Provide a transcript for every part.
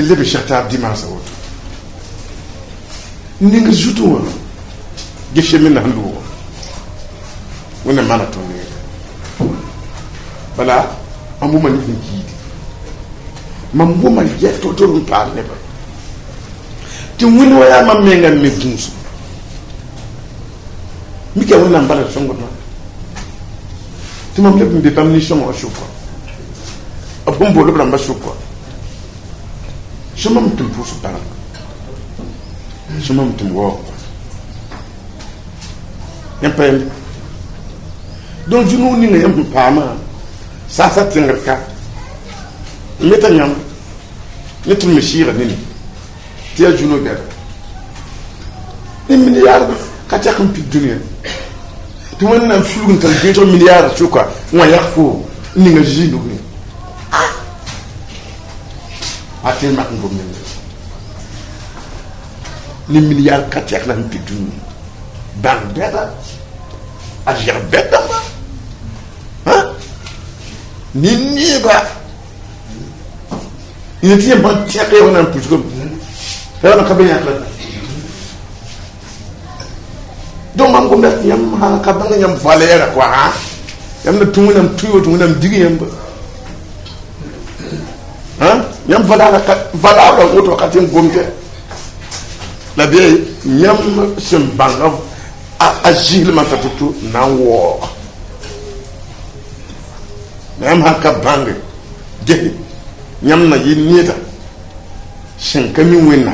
te lebe shata dimansa woto ninga jutu wa geshe min na handu wona mana to ne bala amuma ni kidi mamuma yeto to rum pa ne ba ti wini waya mammenga me bunsu mike wona mbala songo na ti mam lebe be pamni somo shukwa abumbo le bramba shukwa shoma mtum pusu para shoma mtum wo yempel donc junu ni ngam pama sasa tingarka metanyam netu mishira nini tia junu bera ni milliard kacha kan pi dunia to wannan fulun kan gejo milliard chuka wa yakfu ni nga jinu ni atel mak ngom ni milliard kacha kan pi dunia ban bera ajir bera ha ni ba il était bon tiens on a plus comme ça on a kabenya kala donc man ko met ñam ha ka banga ñam valera quoi ha yam na tungunam digi yam ha ñam valera auto ka tin gomte la bien ñam sem banga agile man tatutu na wo ñam ha ka banga je ñam na yi nieta shin kami wina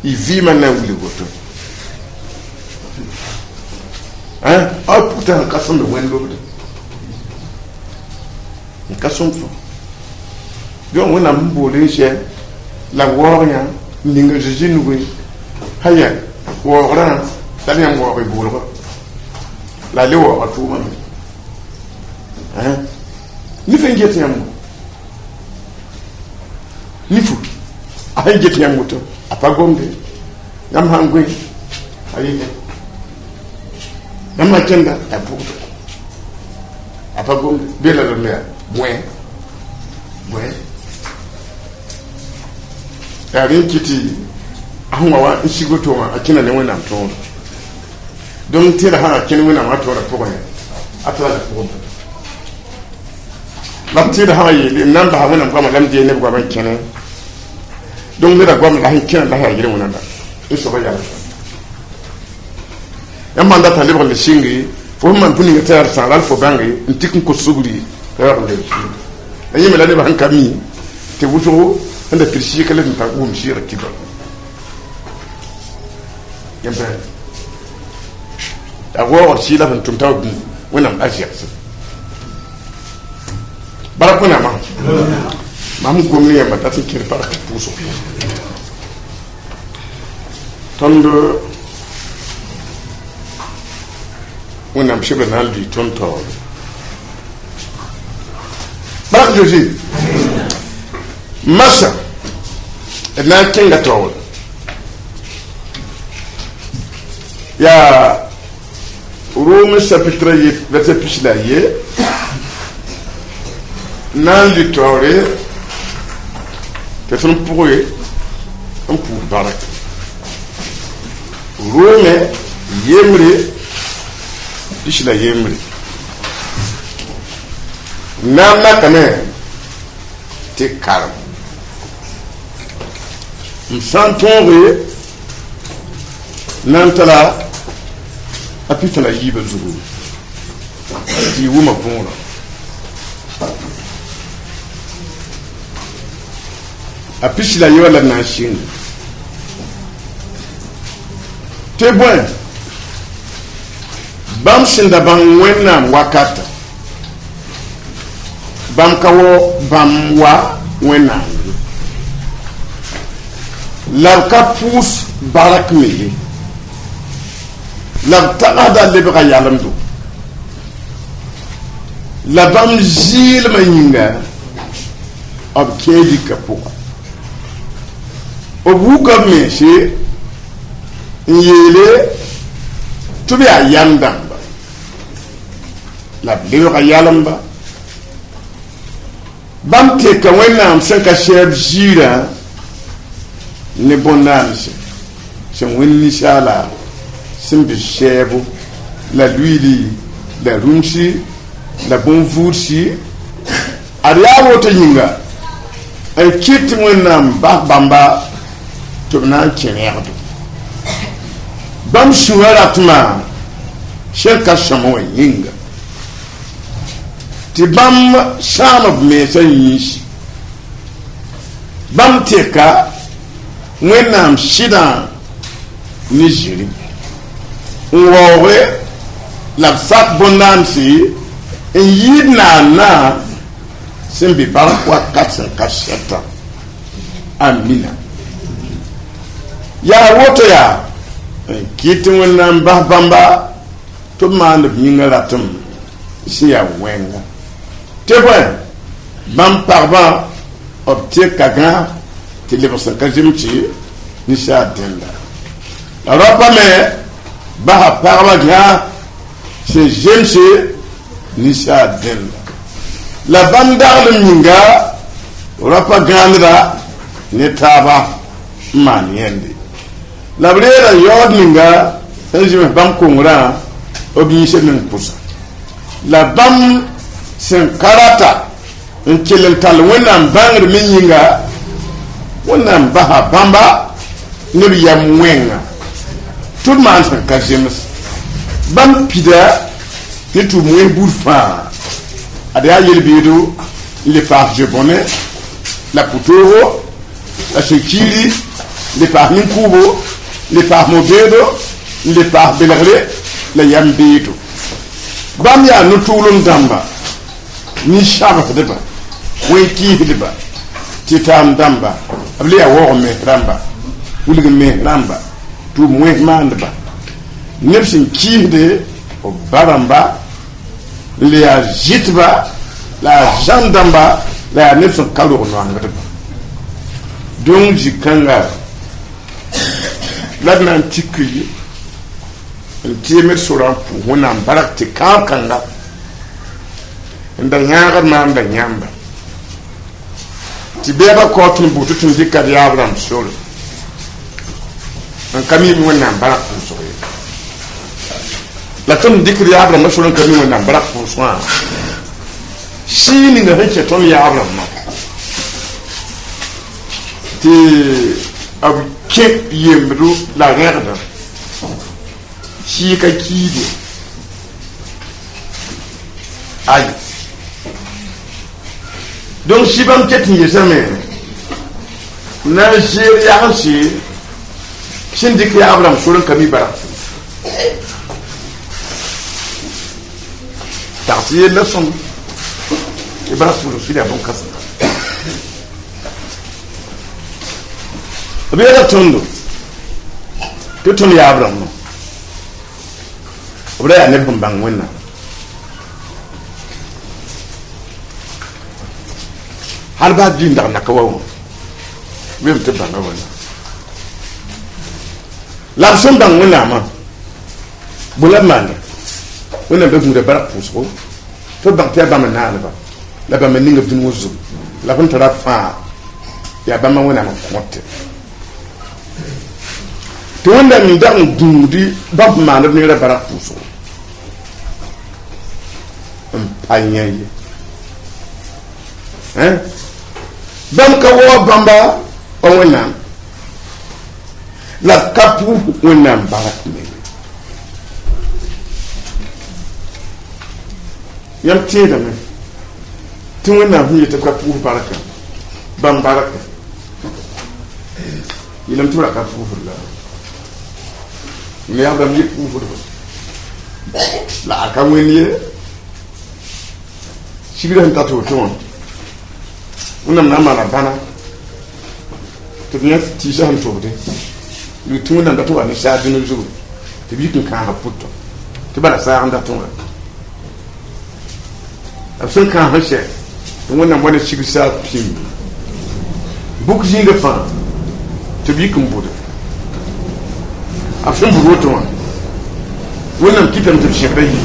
i vi mana wuli goto hein a pourtant ka son de wendo ka son fo yo wona mbole che la woria ninga jeje nuwe haya wora tani am wo be bolo la le wo atu man hein ni fe ngeti am nifu ay jet nyam moto apagombe yam hangwe ayine yam makenda abuto apagombe bela lo mea buen ari kiti ahwa wa nsigoto ma akina ne wona to don tira ha akina wona ma to ra to ya atala ko lam tira ha yi nan ba wona ko ma lam je ne ko ba kene donc ne da gwam la hikin da ha yire wona da iso ba ya yamma da talibre le singi fo man puni ngetar sa la fo bangi ntikin ko suguri ka ya le ayi mela ne ba han kami te wuto anda kirshi kala ta gum shi rakiba yamba awo shi la tum taw wona ajiya barakuna ma mam gomni yamba ta fikir par puso tondo wona mshibe naldi tonto barak joji masa na kinga tawol ya Rome chapitre 8 verset pichilaye nan litore te son pouré un pour barak Rome yemre pichila yemre namna kame te karam msantore nantala apitala yiba zuru ti wuma vona apichila yola na shin te bon bam shinda ban wenna wakata bam kawo bam wa wenna larka pus barak mili labtaqada libqa yalamdu labam jil mayinga ab kedi kapuka obuka meshi yele tubi ayandamba la libqa yalamba bam te ka wẽnnaam sẽn ka sɛɛb ziirã ne bõn-naamse sẽn wẽnd ninsaala sẽn bɩ sɛɛbo la luiili la rũmsi la bõn-vuudsi ad yaa woto yĩnga n kɩt wẽnnaam bas bãmba tɩ b na n kẽ rẽgdo bãmb sũwã ratmã sẽn ka sõm wã yĩnga tɩ bãmb sãam b mensã yĩnsi bãmb teka wẽnnaam sɩdã ne ziri n waooge la b sak bõn-naamse n yɩɩd naannã sẽn be bark wakat sẽn ka sɛta amina yaa woto yaa n kɩt wẽnnaam bas bãmba tɩ b maand b yĩngã ratem sẽn yaa wẽnga tɩ bõe bãmb pagbã b teka gã tɩ lebg sẽn ka zems tɩ ninsaal dẽnda la raopa me basa pagba gã sẽn zemse ninsaal dẽnda la bãmb daglem yĩnga raopa gãandra ne taaba n maan yẽnde la b reera yaood ninga sẽn zems bãmb kongrã b yĩnsa ning pʋsa la bãmb sẽn karata n kell n tall wẽnnaam bãngr me yĩnga wẽnnaam basa bãmba ne b yam wẽnga tɩ d maan sẽn ka zems bãmb pida ne tʋʋm wẽn buud fãa ad yaa yel-beedo n le paas zebõne la pʋtoogo la sũ-kiiri le paas nin-kʋʋbo le paas mo-beedo n le paas belgre la yam-beedo bãmb yaa no-tʋʋlem dãmba nin-sãbsdba wẽn-kɩɩsdba tɩ-taam dãmba b le yaa waoog mes rãmba wilg mes rãmba tʋʋm wẽns maandba neb sẽn kɩɩsde b ba rãmba le yaa zɩtba la a zãn dãmba la yaa neb sẽn ka rog noangdba dõng zĩ-kãnga la d na n tik ye n teemed sorã n pʋʋs wẽnnaam bark tɩ kãab kãnga n da yãagd maan da yãmba tɩ bɛɛba kao tɩ n bʋʋtɩ tɩ n dɩka d yaab rãmb sore n ka miim wẽnnaam bark pʋʋsg ye la tɩ n dɩkd yaab rãmbã sore n ka mi wẽnnaam bark pʋʋsgã sɩɩ ninga sẽn kẽ tõnd yaab rãmbã tɩ b kẽ yembdo la rẽgda sɩɩ ka kiide ay donc si bãmb ket n yesame na n zeer yagense sẽn dɩk yaab rãmb sor n ka mi bark tags tɩ yella sõm tɩ bark pʋʋsg sɩd yaa bõn-kãsem b yeela tõndo tɩ tõnd yaab rãmbã b ra yaa neb sẽn bãng wẽnnaam hal baa biin dag naka wa wã wem tɩ bãnga wẽnnaam la b sẽn bãng wẽnnaamã bõe la b maanda wẽnnaam da gũuda bark pʋʋsgo tɩ b bãng tɩ yaa bãmb naaneba la bãmb ninga b dũni wã zugu la b n tara fãa yaa bãmba wẽnnaam n kõte tɩ wẽnnaam n dag n gũudi bãmb n maand b neera bark pʋʋsgo n pa yẽ ye bãmb ka wao bãmba wa wẽnnaam la ka pʋʋs wẽnnaam bark me yãmb tẽedame tɩ wẽnnaam sẽn yetɩ b ka pʋʋs barka bãmb barka yɩlame tɩ b ra ka pʋʋsd la ne yaa bãmb yɩ pʋʋsdba la a ka wẽnd ye sigra sẽn tat woto wã wẽnnaam na n maana bãna tɩ b yã tɩɩsã sẽn tʋbde tɩ wẽnnaam dat n wa ne saa dũni zugu tɩ b yik n kãasa pʋtɔ tɩ bala saag n dat n wa b sẽn kãasã sɛ tɩ wẽnnaam wa ne sig saa pĩmb buk zĩiga fãa tɩ b yik n bʋda b sẽn bʋd woto wã wẽnnaam kɩtame tɩ b sẽkda yi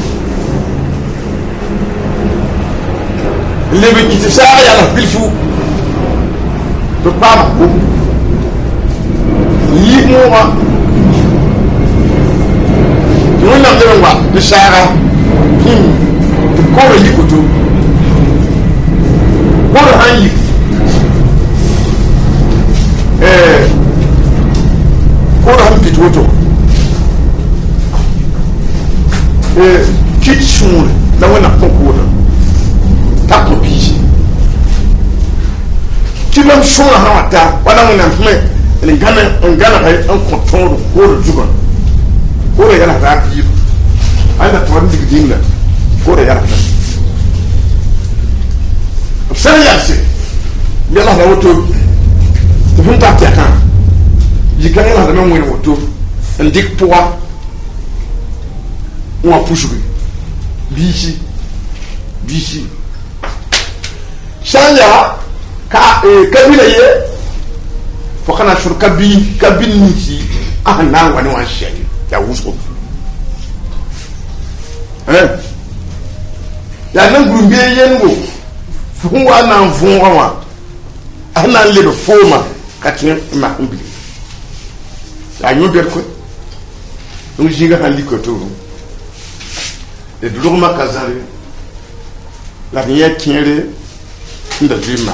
lebe kiti saa ya la bilfu to pam ko yi mo wa yo na lebe wa de sara kim to ko yi ko to ko han yi ko han pitoto kit shun la wana ko ko ta ko bi ti lam shun ha wata wana wana me ngana hay an ko tondo ko do juga ko re yana ta bi ay na to ndig dinga ko re yana sai ya se yalla ha woto to fun ta ta kan jikana la da men woto ndik poa on push bishi shanya ka kabila ye fo kana sur kabin niti ahna wani wa shani ya wusko ya nan gurumbe yengo fu wa nan fun wa ahna le foma katin ma umbi ya nyober ko donc jiga han likoto de duruma kazari la niya tiere nda jima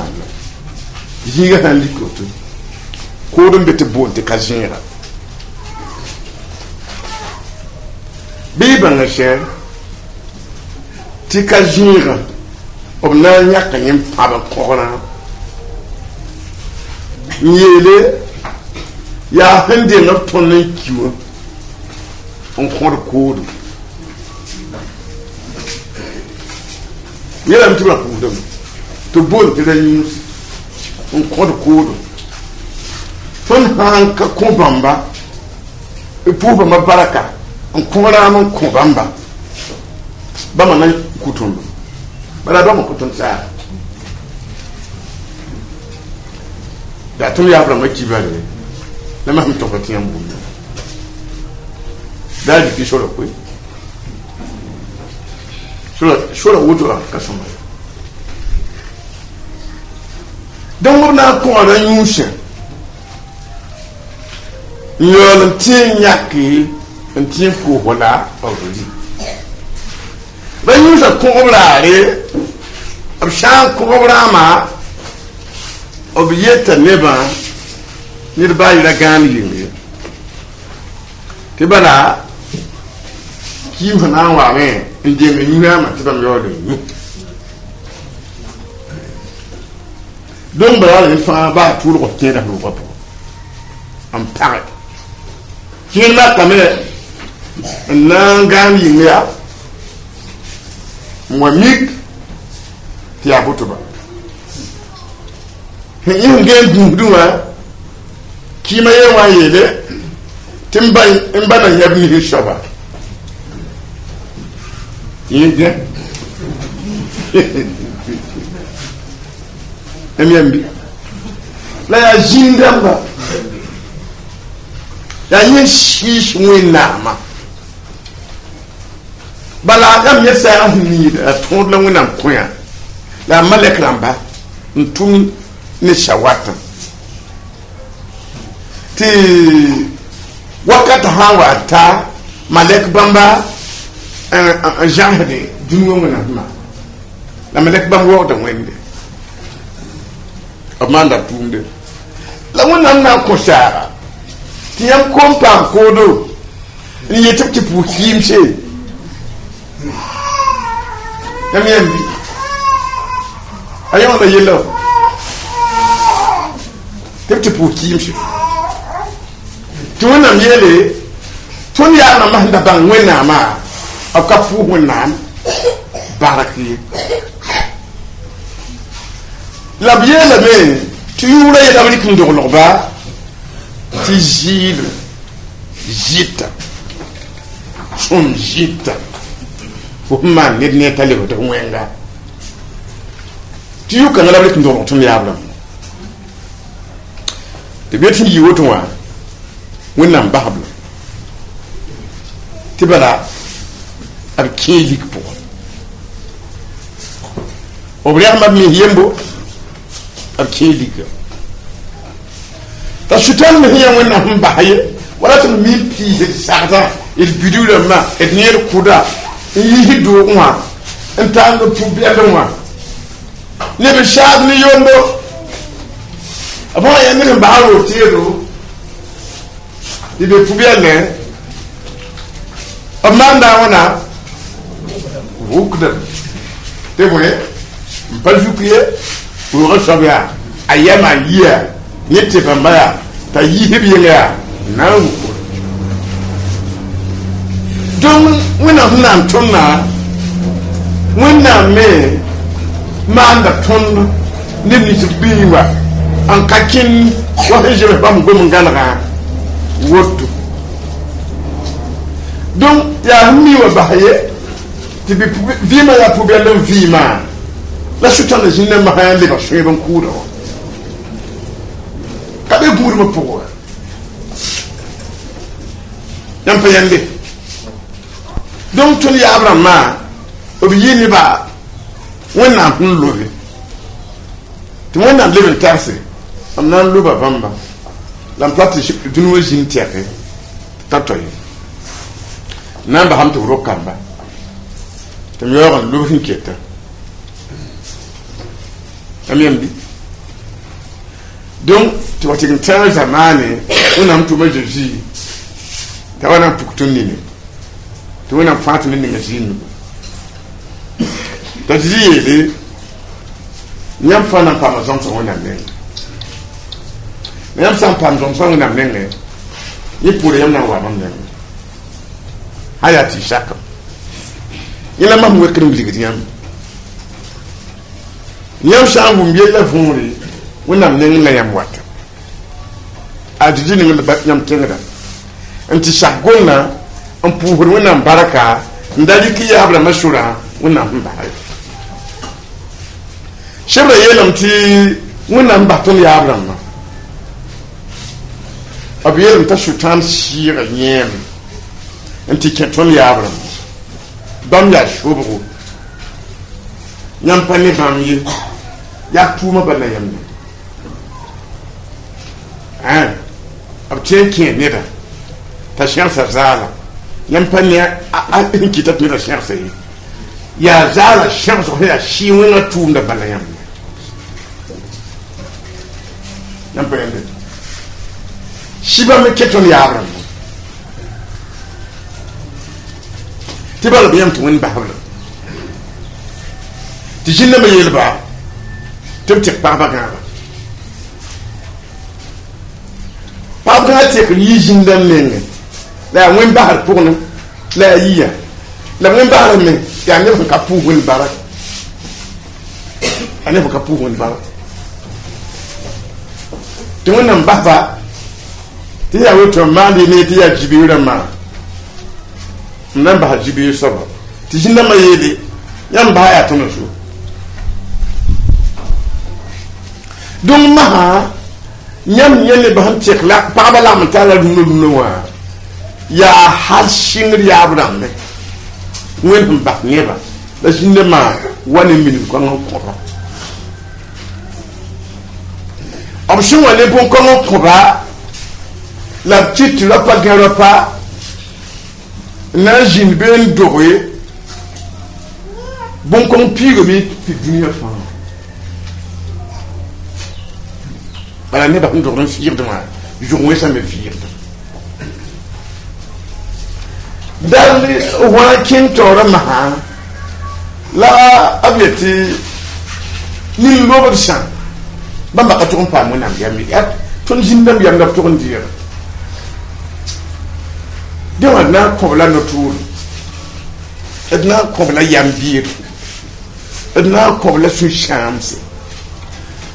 jiga han likoto ko don bete bonte kazira bi banga cher ti kazira obna nyaka nyim paba korona nyele ya hande na tonnen kiwo on kon ko yela mtula kudo to bon te news on kod kodo fon hanka kumbamba e puba mabaraka on kora man kumbamba bama na kutundu bala do mo kutun sa da tun ya bra makibare na ma mto ko tiambu da di kisoro ko Shola wuto la kasoma donc na ko ala nyusha yol tin yaki tin ko hola already ba nyusha ko oblare abshan ko obrama obiyeta neba nirba ila gani yinge tibala kim hana wa me inde me nyina ma tibam yole ni donc ba la fa ba tout ko tera no ko am pare kina kamere nangani ya mwamik ti abutuba yin gen dunduwa kima yewa yele timba imbana yabni hishaba yin emyambi la ya jindamba ya yeshish mwinama bala gam yesa ahni da tondla wina koya la malek ramba ntun ne shawata ti wakata hawa ta malek bamba jahde dunwo wina ma la malek bamba wota wende amanda tumde la wina na ko shara ti yam kompa kodo ni yetip pu kimse kamyambi ayo na yelo tip pu kimse tuna miele tun ya na mahda ban wena ma akafu wena baraki la biela me tu yura ya dabli kin do ba ti jil jita son jita pour man ne tale ko to wenga ti yu kan la kin do to yabla te beti yi woto wa wonnam bahabla ti bala ab kelik pour obrigado mi yembo akilika ta shutan mi hiya wonna mbaye wala tan mi pi sarda il bidule ma et nier kuda yi do uma entando pubiade uma ne be shad ni yombo aba ya ne mbalo tiro di be pubiade amanda wana wukda te boye mpajukiye pour recevoir ayama yia nyete pambaya ta yihibiya na wuko don wina tonna wina me manda tonna nibni tibiwa an kakin wa hejebe bam gom ngalaga wotu don ya mi wa bahaye tibi vima ya pobelem vima la chutana jinne ma hayande ba sheben kudo kabe guru ma pogo yam payande donc tun ya abraham ma obiyini ba wonna hun lobe to wonna leben tarse amna loba bamba lam plati dunwo jin tiake tatoy namba hamto rokamba tam yoron lobin keta amyambi donc tu vas te faire zamane on a mtu majeji tawana pukutunini tuona fatu nini ngazini tazili nyam fana pa mazonso wona men nyam sam pa mazonso wona men ni pure yam na wa men hayati shaka ila mam wekrim ligidi nyam shangu mbiela fumuri wona men la yam wata adiji ni ba nyam tengada anti shagona an puhur wona baraka ndali ki ya abra mashura wona mbahay shebra yelam ti wona mbaton ya abra ma abiyem ta shutan shira nyem anti keton ya abra bam ya shobro nyam pani bam yi ya tuma bala yam abtien ken neda ta shansa zala yam pani a kitat neda shansa yi ya zala shansa ya shi wona tunda bala yam pani shiba me keton ya abra tibal biyam to woni bahawla ti jinna ma yelba tek baba gaba baba tek yi jindan lenge la wen bahar pugna la yiya la wen bahar me ya ne ka pu woni barak ane ka pu woni barak to wona baba ti ya woto mali ne ti ya jibira ma namba jibi saba ti jinna ma yele yam ba ya tono so donc maha nyam yele ba han tekla pa bala man tala dum wa ya hashin ya abram ne wen ba neba la jinna ma wani min ko ngon ko option wale bon ko ngon ko ba la petite la pas gara pas na jin ben doré bon comme pire mais dunia fa ala ne ba ko doré fiir de moi jouer ça me fiir dans les wakin tora ma la abieti ni lobo san bamba ka to pa mo na yami ton jindam yam da to ndiya de wana kobla no tour edna kobla yambir edna kobla su shams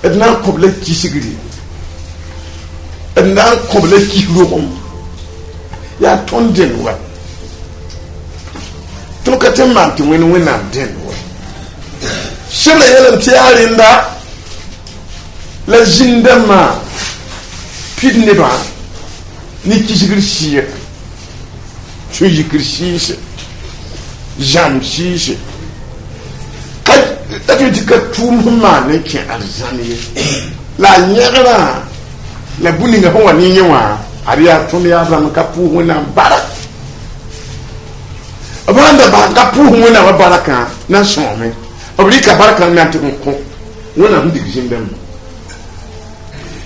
edna kobla kisigri edna kobla kiruum ya ton denwa to katem manti wen na denwa shela yelan tiarinda la jindama pidne ba ni kisigri shiya suji kirsiise jam siise dat tu ka tum ma ne ki arzani la nyera la buninga ho wani nyewa ariya tun ya zama ka pu wona barak abanda ba ka pu wona baraka na some obri ka baraka na tun ko wona hundi gijindam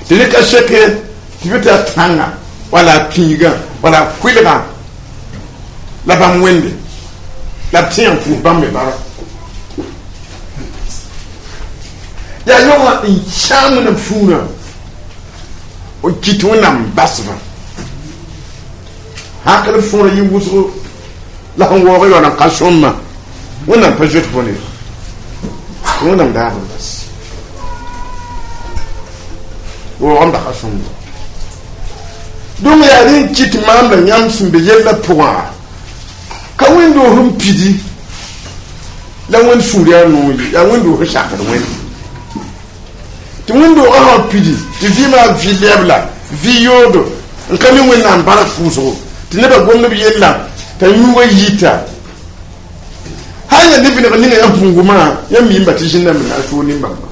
tele ka sheke tibeta tanga wala kinga wala kwilga la bamwende la tien pour bambe barak ya yoma in chamu na funa o kitu na mbasva hakala funa yi wuso la hongo yo na kashoma wona pajet boni wona ndaro bas wo anda kashoma donc ya rin kit mamba nyam sumbe yella poa ka wendo hum pidi la won suriya no ya wendo ho shaka do wendo ti wendo o pidi ti vima vilebla viyodo nkami wena mbara fuso ti neba gomno bi yella ta yuwa yita hanya ne bina ne ya funguma ya mimba ti jinna na so ni mbamba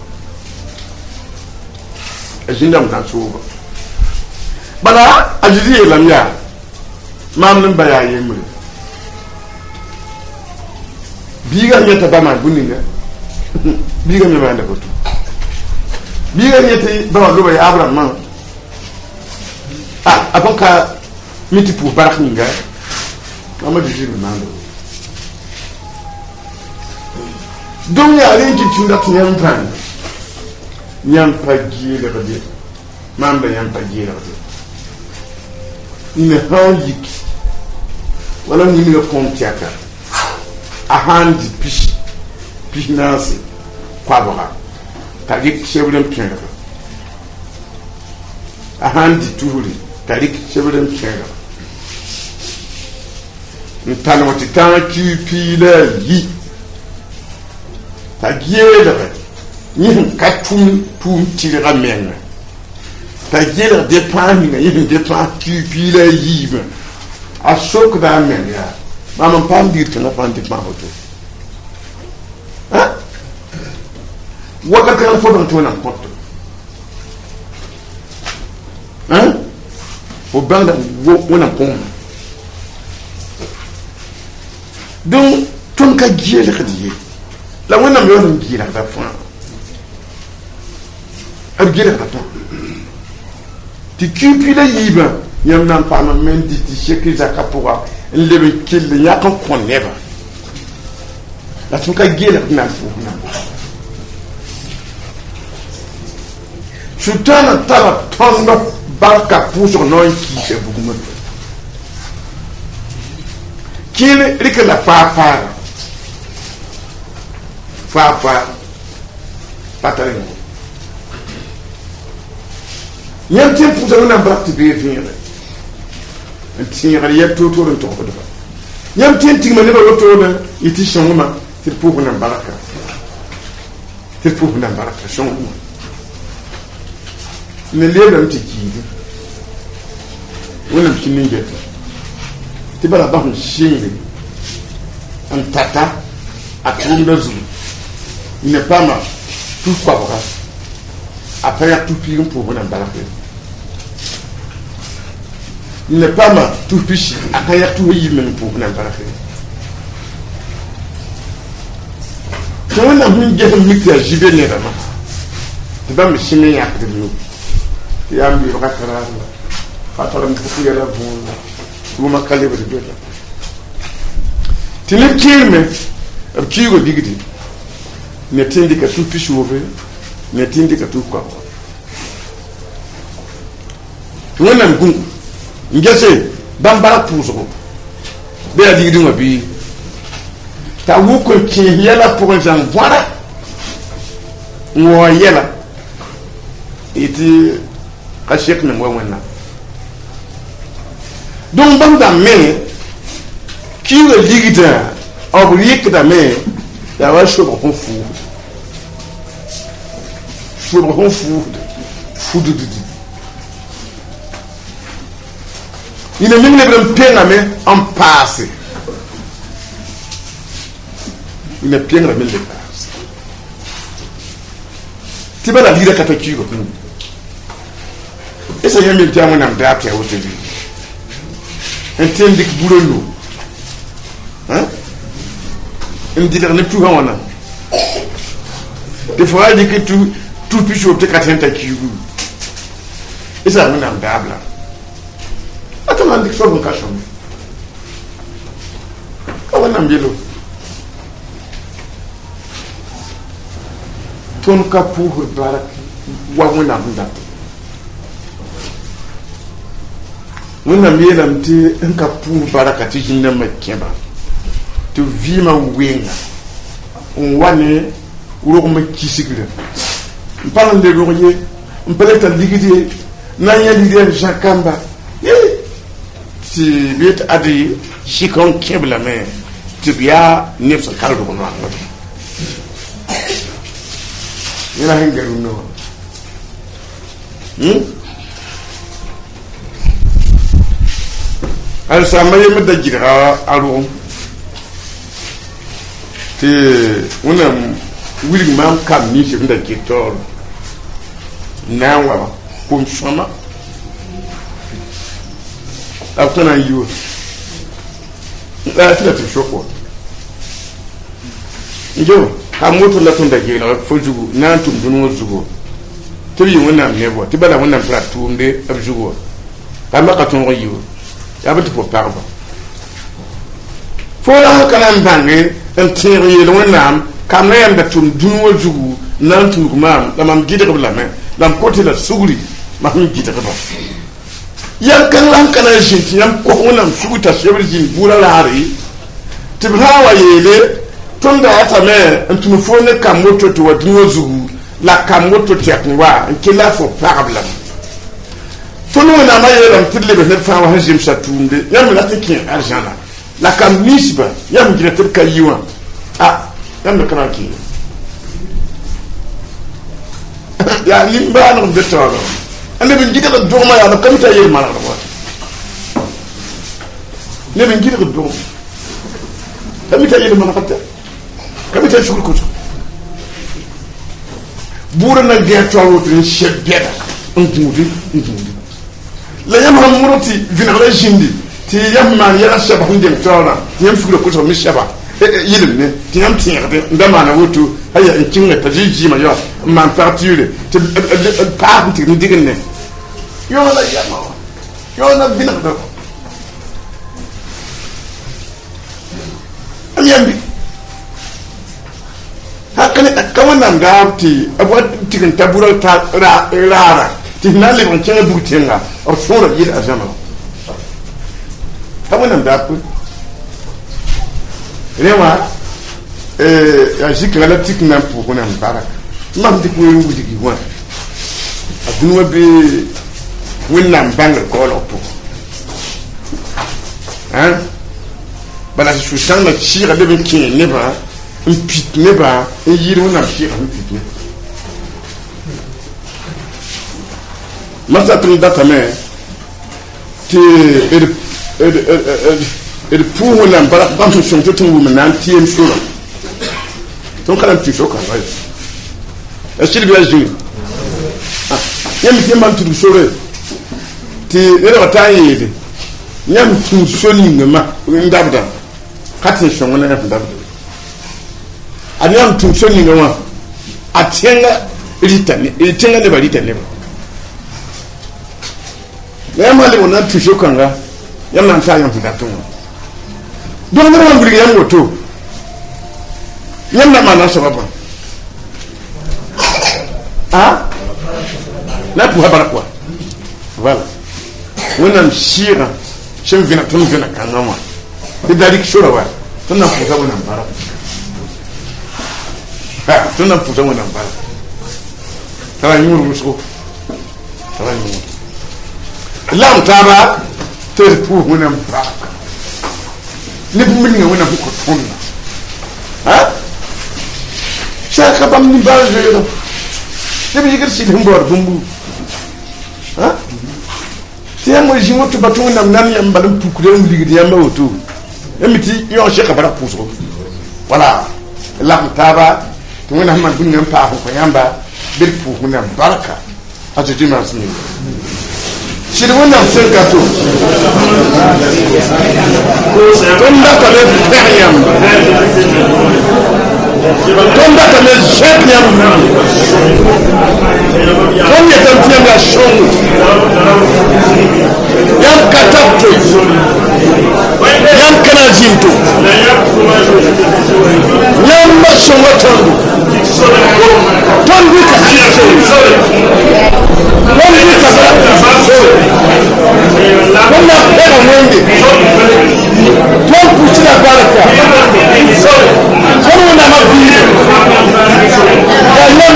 ajinda mna so bala ajidi lamya mamnin baya yemre biga nyata bama buninga biga me banda ko biga nyata ba lo bay abraham man avant ka miti pour barak ninga mama jiji me mando donc ya len ki tunda tnyam tan nyam pagiye le rede mamba nyam pagiye le rede ina handik wala ni mi kontiaka a handi pish nasi kwabora tarik shebulem kenga a handi tuhuri tarik shebulem kenga ntana watitana kipila yi tagiela ni katum tum tira menga tagiela depend ni yin depend kipila yi a sok da menga mama pam dir kana pam dik ma hoto ha waka kan fo don tona porto ha o banda wona pom donc ton ka giele khadiye la wona mi wona giela da fa ab giela da ti kupila yiba yam nan pa ma men di ti sheki zakapura lebe kille ya kan koneva la tuka gela na fu na sultana tala tondo barka puso no ki se buguma kile rika la fa patare yam tempo za na bakti be vinre tiɲɛ yɛ to rin tɔgɔ dɔ yam tiɲɛ tigɛ ne ba lo to na iti sɔngɔ ma tirpu na baraka sɔngɔ ma ne le na ti kidi wala kinin je ti bala ba hun shinge an tata a trum da zu ne pas ma tout quoi bra après tout pire pour na baraka il n'est pas mal tout piche à kaya tout yi men pour na baraka quand on a mis des mix à jibe ne dama tu vas me chiner ya kredino ya mbi rakara fatara mpuku ya la bon ma kale ba de la tele kirme kigo digiti ne tindi ka tout piche ove ne tindi ka tout quoi tu on a gungu ngese bambara puzo be a digidi ngabi ta wuko ki yela pour un voilà mo yela iti kashek ne mwana donc banda me ki le digida oblique da me ya wa shobo fu de il ne même pas peine mais en passé il ne peine mais le passe ti bala lira kata kigo esa yami jamu nam date ya wote bi entendik bulolo hein ndira ne tu hawana de fois dit que tout puis opter katenta kigo esa nam dabla atama ndik so bon kashon kawana mbilo ton kapu barak wa wona hunda wona miela mti kapu barakati jinna makeba to vima wenga wane uro ma kisigre mpala de roye mpaleta ligide nanya ligide jakamba si biet adi shikon kebla me tibia nepsa kaldo kono ina hengeru no al samaye medda jira alo te unam wili mam kam ni se nda kitor nawa kum shama after you la tila te shoko yo kamoto la tunda gela fojugo nan tum dunu zugo tibi wona nebo tibala wona pratumde abjugo kama katongo yo yabati po parba fola kana mbange enteri le wona kamna yamba tum dunu zugo nan tum gumam lamam gidere blame lam koti la suguri mahmi gidere ba yan kan lan kana jinti yam ko wona suguta shebri jin bula lari tibhawa yele tonda hata me ntunu fone kamoto to wadino zugu la kamoto tekwa nkila fo problem tono na mayela mtille be fa wa hajim satunde yam la tekin arjana la kam nisba yam gireter kayiwa yam kana ki ya limba no de tawala ande bin gidala doma ya kam ta yel mala wa ne bin gidala doma kam ta yel mala fatta kami ta shukuru kutu bura na gaya tawo tin shebeda ngudi la yamma murati vinara jindi ti yamma yara shaba hunde tawana ti yam shukuru kutu mi shaba yilim ne ti yam tierde ndama na wutu haya inkinga tajiji ma yo man partire ti pa ti ni digne yo la yamma yo na vinara amyambi hakane akawana ngapti abwa tikin tabura ta rara tinale on chere butenga o sura yira azama kawana ndapu rewa ya jikala tikna pour na mbaraka mam dikwe ngudi giwa adunwa be winna mbanga ko lopo hein bala su sanga chira de ben kin ne ba impit ne ba e yiro na chira impit ne masa tun data me te et pour la bala ba su son to tun nan tiem sura ton kala tu so kan right est-ce qu'il bien joué yam ti man tu sura ti ne ba ta yi nyam tu soni ngama ndabda katin shongona na ndabda anyam tu soni ngama atenga litane itenga ne balita ne nyama le wona tu shokanga yam nan ta yam ndatu do na wan buri yam goto yam na mana sababa na pour habara quoi voilà wona shira shem vina tun vina kanama de dalik shura wa tunna puta wannan bara tunna puta wannan bara tara yuru musko tara yuru lam taba ter pu wannan bara ne bu min wannan ko tunna shaka bam ni bara jero ne bi yigir de mbor bumbu tiamo jimoto batu na nani ambalam pukure mligidi yamba otu emiti yo sheka bara puso wala la mtaba tungena man bunga mpa ko yamba bir puhunan barka a cikin masu ne shi da wannan sun gato tun da ka ne fahiyam tun da ka ne shekiyam tun ya tafiya ga shon yan katabto yan kana jinto yan mashin watan ton bi ka wannan ɗaya wanda ton kuci da baraka wani na mafi da yan ya wannan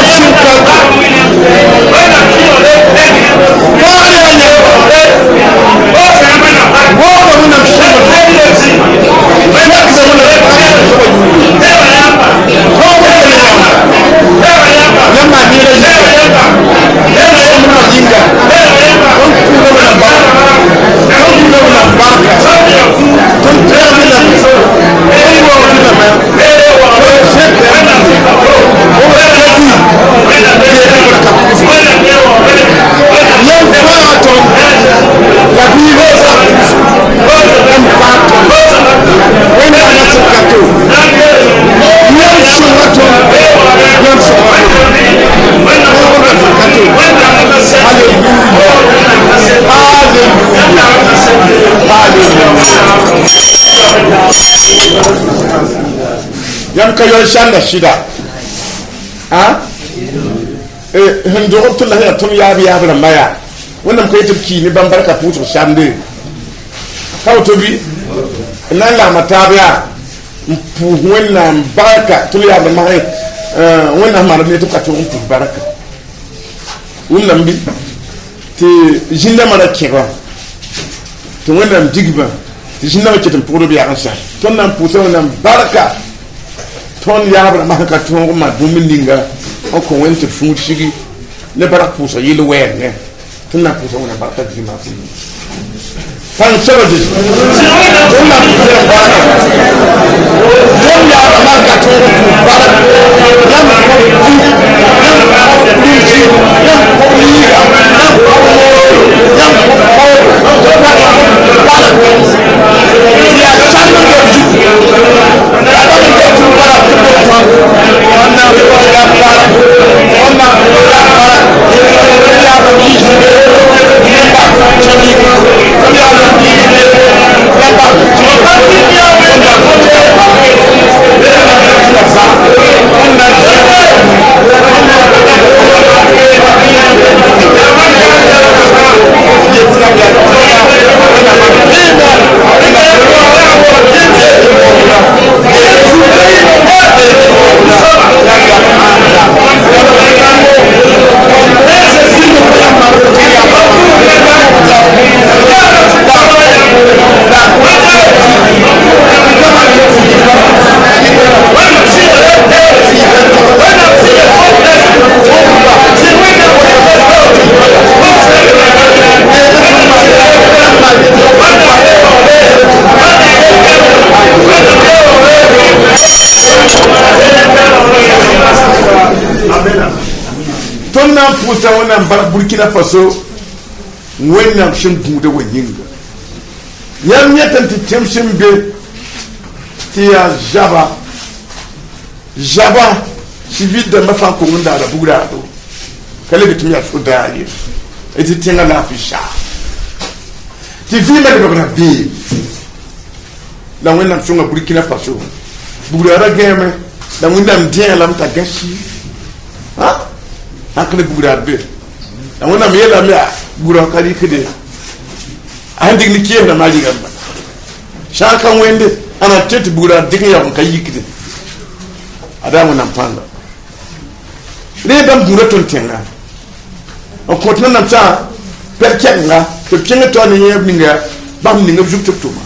shi kaka yanka yon shanda shida hindu tun la tun ya biya bra maya wannan kai tubki ni ban barka futu shande kawo to bi nan la matabiya pu wannan barka tun ya bra maya wannan ma ne to ka tun pu barka wannan bi te jinda mara kira to wannan digba te jinda ma kitan pu do biya kan sa ton nan pu wannan barka ton yabra maka ton ma dumininga o ko wente fu shigi le bara pusa yile werne ton na pusa una barka di ma fu fan solo di ton na pusa barka ton yabra maka ton barka yam ko pusa wannan Burkina Faso wannan shin bude wayin yan yatan titemshin be tiya jaba civil da mafa ko ngunda da bugura do kale bitum ya fuda yi eti tinga na fisha ti vima de bana bi la wannan sunga Burkina Faso bugura ra game da wannan dia lam ta gashi ha hakle bugura be da wannan me la me bugura kali kide an digni kiyen da maji gamba shakan wende ana tete bugura digni ya kan yikide adamu nan panga ne dan bugura ton tenga o kotna nan ta perkenga to kinga to ne yeb ninga bam ninga juk tuk tuma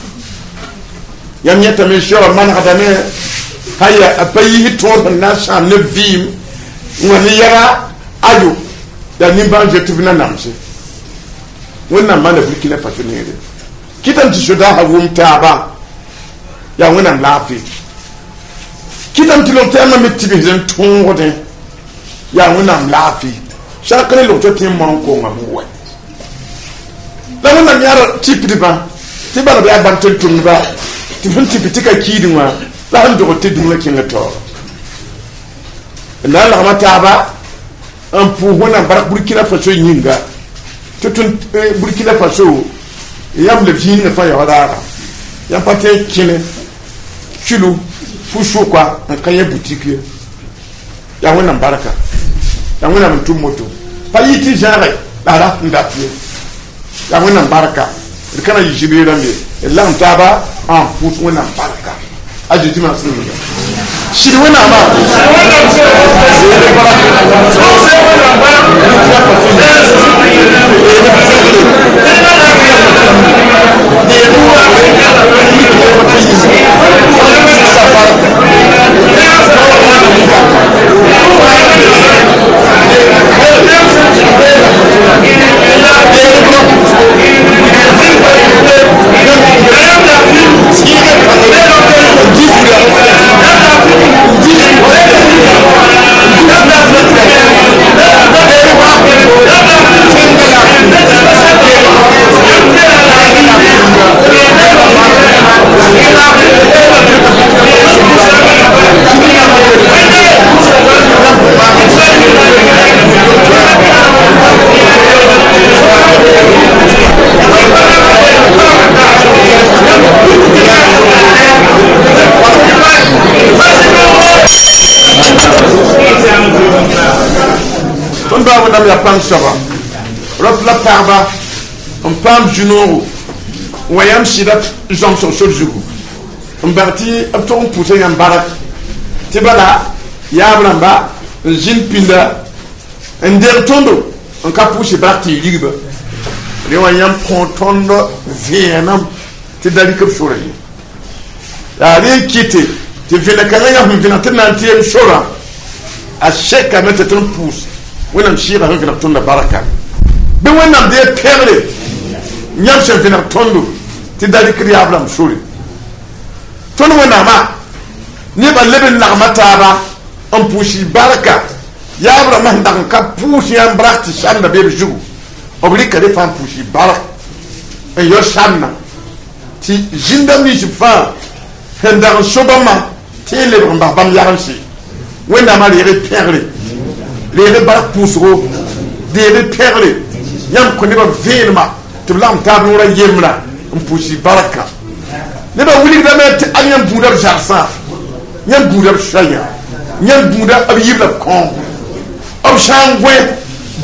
yam nyata me show man hadane haya apayi to na sha ne vim ngani yara ayo da nimba je tubina namse wannan ma da Burkina Faso ne kitan ti shoda hawum ta ba ya wannan lafi kitam ti long terme me tibi zen tongode ya wonam lafi shakane lo to tin mon ko ngabuwe la wonam yara tipi ba ti ba ba ban tun ba ti fun tipi tika kidinwa la han do te dum la kinga to na la mata ba un pour wonam barak Burkina Faso nyinga tutun Burkina Faso yam le vin fa ya wada ya paté kine kilo fusho kwa nkanye boutique ya wona baraka ya wona mtu moto pa yiti jare la la ndapie ya wona baraka kana yijibira mbe la ntaba en pour wona baraka ajiti ma sunu shiri wona ma ya pam saba rot la parba on pam junoro wayam sidat jom so jugu on barti abton pousse yam barak tibala ya bramba jin pinda ender tondo on ka pousse barti ligiba le wayam pontondo vienam ti dali ko surayi ya ri kite ti vena kanya hum vena tanantiem shora a sheka meta ton pousse wonam shira han vina tonda baraka be wonam de perle nyam se vina tondo ti dali kriyablam suri ton wonama ne ba leben na mataba on pushi baraka ya abra man dan ka pushi am brakti shanda be jugu obli ka de fam pushi barak e yo shanna ti jinda mi fa hendan sobama ti le ba bam yaransi wonama le perle les barak pousro des perles yam ko ne ba velma to lam ta no ra yemra on pousi baraka ne ba wuli da met anyam budar jarsa nyam budar shaya nyam budar abiyibla kon ob shangwe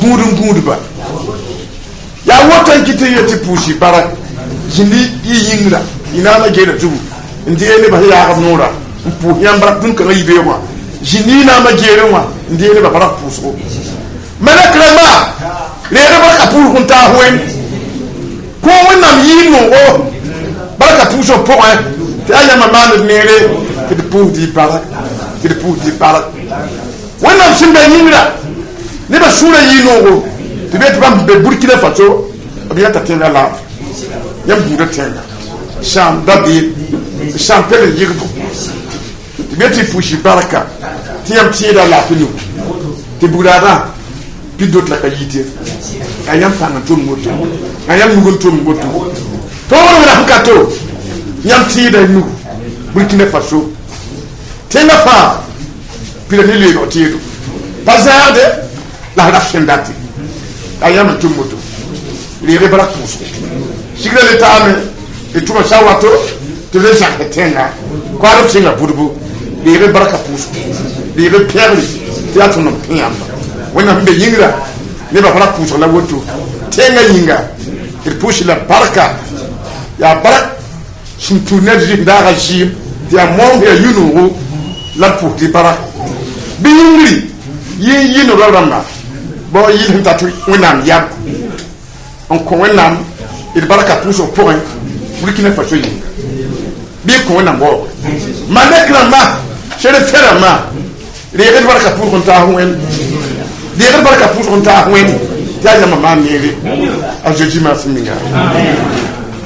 gudba ya wotan kite yati pousi barak jindi yingra ina na gena tubu ndiye ne ba ya ga nora on yam barak dun ka yibe wa jindi na ma gere wa ndiye ne ba barak pouso malakrama lere baraka pour kunta hoen ko wonam yino o baraka pouso pour hein ta ya mama ne mere que de pour di barak que de pour di barak wonam simbe yingra ne ba sura yino o te bet bam be Burkina Faso abiya ta tena la yam buda tena sham dabi sham pele yigdo te bet pousi baraka tiam tieda la pinu te budada pidot la kayite ayam fanga ton moto ayam nugon ton moto to wala hakato nyam tieda nu Burkina Faso tenga fa pile ni le otiedo bazarde la rafendati ayam ton moto les rebara pousse sigla le tame et tout ça wato te le tenga kwa ro singa burbu les rebara pousse les repères théâtre non piamba wona mbe yingra ne ba fara pousse la woto tenga yinga il pousse la baraka ya barak suntu nerji ndara jim dia monge yunu la pour di barak bi yingri yinu rarama bo yin tatu wona yam on ko wona il baraka pousse au point Burkina Faso yinga bi ko wona bo manekra chez le ferma les baraka pour konta hoen les baraka pour konta hoen ya ya mama miri a jeudi ma siminga